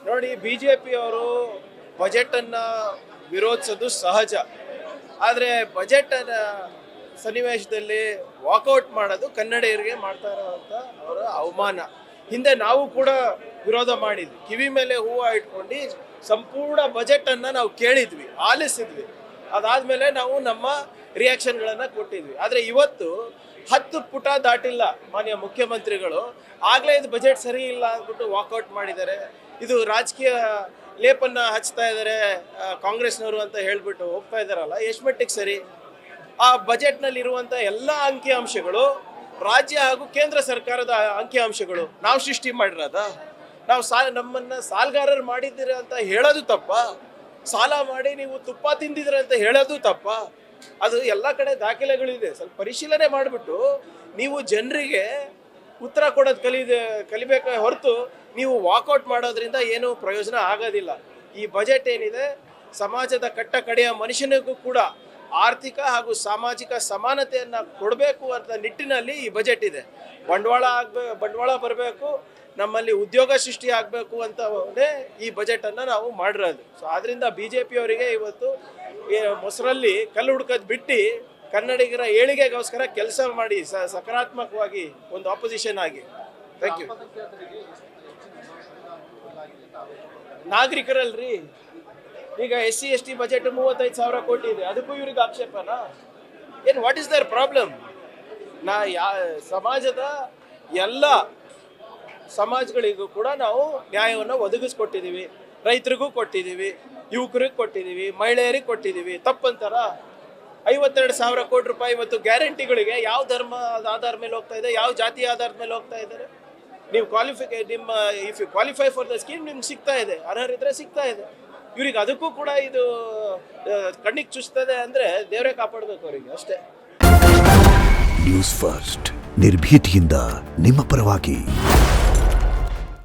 ನೋಡಿ, BJP ಅವರು ಬಜೆಟನ್ನು ವಿರೋಧಿಸೋದು ಸಹಜ. ಆದರೆ ಬಜೆಟ್ ಸನ್ನಿವೇಶದಲ್ಲಿ ವಾಕೌಟ್ ಮಾಡೋದು ಕನ್ನಡಿಗರಿಗೆ ಮಾಡ್ತಾ ಇರೋವಂಥ ಅವರ ಅವಮಾನ. ಹಿಂದೆ ನಾವು ಕೂಡ ವಿರೋಧ ಮಾಡಿದ್ವಿ, ಕಿವಿ ಮೇಲೆ ಹೂವು ಇಟ್ಕೊಂಡು ಸಂಪೂರ್ಣ ಬಜೆಟನ್ನು ನಾವು ಕೇಳಿದ್ವಿ, ಆಲಿಸಿದ್ವಿ. ಅದಾದಮೇಲೆ ನಾವು ನಮ್ಮ ರಿಯಾಕ್ಷನ್ಗಳನ್ನು ಕೊಟ್ಟಿದ್ವಿ. ಆದರೆ ಇವತ್ತು 10 ಪುಟ ದಾಟಿಲ್ಲ ಮಾನ್ಯ ಮುಖ್ಯಮಂತ್ರಿಗಳು, ಆಗಲೇ ಇದು ಬಜೆಟ್ ಸರಿ ಇಲ್ಲ ಅಂದ್ಬಿಟ್ಟು ವಾಕೌಟ್ ಮಾಡಿದ್ದಾರೆ. ಇದು ರಾಜಕೀಯ ಲೇಪನ್ನು ಹಚ್ತಾ ಇದ್ದಾರೆ ಕಾಂಗ್ರೆಸ್ನವರು ಅಂತ ಹೇಳ್ಬಿಟ್ಟು ಹೋಗ್ತಾ ಇದ್ದಾರಲ್ಲ, ಎಷ್ಟು ಮಟ್ಟಿಗೆ ಸರಿ? ಆ ಬಜೆಟ್ನಲ್ಲಿ ಇರುವಂಥ ಎಲ್ಲ ಅಂಕಿಅಂಶಗಳು ರಾಜ್ಯ ಹಾಗೂ ಕೇಂದ್ರ ಸರ್ಕಾರದ ಅಂಕಿಅಂಶಗಳು ನಾವು ಸೃಷ್ಟಿ ಮಾಡಿರೋದ? ನಾವು ನಮ್ಮನ್ನು ಸಾಲಗಾರರು ಮಾಡಿದ್ದೀರ ಅಂತ ಹೇಳೋದು ತಪ್ಪ? ಸಾಲ ಮಾಡಿ ನೀವು ತುಪ್ಪ ತಿಂದಿದ್ದೀರ ಅಂತ ಹೇಳೋದು ತಪ್ಪ? ಅದು ಎಲ್ಲ ಕಡೆ ದಾಖಲೆಗಳಿದೆ. ಸ್ವಲ್ಪ ಪರಿಶೀಲನೆ ಮಾಡಿಬಿಟ್ಟು ನೀವು ಜನರಿಗೆ ಉತ್ತರ ಕೊಡೋದು ಕಲಿಬೇಕ ಹೊರತು ನೀವು ವಾಕೌಟ್ ಮಾಡೋದ್ರಿಂದ ಏನೂ ಪ್ರಯೋಜನ ಆಗೋದಿಲ್ಲ. ಈ ಬಜೆಟ್ ಏನಿದೆ, ಸಮಾಜದ ಕಟ್ಟ ಕಡೆಯ ಮನುಷ್ಯನಿಗೂ ಕೂಡ ಆರ್ಥಿಕ ಹಾಗೂ ಸಾಮಾಜಿಕ ಸಮಾನತೆಯನ್ನು ಕೊಡಬೇಕು ಅಂತ ನಿಟ್ಟಿನಲ್ಲಿ ಈ ಬಜೆಟ್ ಇದೆ. ಬಂಡವಾಳ ಬರಬೇಕು, ನಮ್ಮಲ್ಲಿ ಉದ್ಯೋಗ ಸೃಷ್ಟಿ ಆಗಬೇಕು ಅಂತಲೇ ಈ ಬಜೆಟನ್ನು ನಾವು ಮಾಡಿರೋದು. ಸೊ ಆದ್ದರಿಂದ BJP ಅವರಿಗೆ ಇವತ್ತು ಮೊಸರಲ್ಲಿ ಕಲ್ಲು ಹುಡ್ಕೋದು ಬಿಟ್ಟು ಕನ್ನಡಿಗರ ಏಳಿಗೆಗೋಸ್ಕರ ಕೆಲಸ ಮಾಡಿ ಸಕಾರಾತ್ಮಕವಾಗಿ ಒಂದು ಆಪೋಸಿಷನ್ ಆಗಿ. Thank you. ನಾಗರಿಕರಲ್ರಿ, ಈಗ SC ST ಬಜೆಟ್ 35,000 ಕೋಟಿ ಇದೆ, ಅದಕ್ಕೂ ಇವ್ರಿಗೆ ಆಕ್ಷೇಪನಾ? ಏನು, ವಾಟ್ ಇಸ್ ದರ್ ಪ್ರಾಬ್ಲಮ್? ಸಮಾಜದ ಎಲ್ಲ ಸಮಾಜಗಳಿಗೂ ಕೂಡ ನಾವು ನ್ಯಾಯವನ್ನು ಒದಗಿಸ್ಕೊಟ್ಟಿದ್ದೀವಿ. ರೈತರಿಗೂ ಕೊಟ್ಟಿದ್ದೀವಿ, ಯುವಕರಿಗೆ ಕೊಟ್ಟಿದ್ದೀವಿ, ಮಹಿಳೆಯರಿಗೆ ಕೊಟ್ಟಿದ್ದೀವಿ. ತಪ್ಪಂತಾರ? 52,000 ಕೋಟಿ ರೂಪಾಯಿ ಇವತ್ತು ಗ್ಯಾರಂಟಿಗಳಿಗೆ ಯಾವ ಧರ್ಮದ ಆಧಾರ ಮೇಲೆ ಹೋಗ್ತಾ ಇದೆ, ಯಾವ ಜಾತಿ ಆಧಾರದ ಮೇಲೆ ಹೋಗ್ತಾ ಇದ್ದಾರೆ? ನೀವು if you qualify for the scheme ನಿಮ್ಗೆ ಸಿಗ್ತಾ ಇದೆ, ಅರ್ಹರಿದ್ರೆ ಸಿಗ್ತಾ ಇದೆ. ಇವ್ರಿಗೆ ಅದಕ್ಕೂ ಕೂಡ ಇದು ಕಣ್ಣಿಗೆ ಚುಚ್ತದೆ ಅಂದರೆ ದೇವರೇ ಕಾಪಾಡಬೇಕು ಅವರಿಗೆ, ಅಷ್ಟೇ. ನ್ಯೂಸ್ ಫಸ್ಟ್, ನಿರ್ಭೀತಿಯಿಂದ ನಿಮ್ಮ ಪರವಾಗಿ.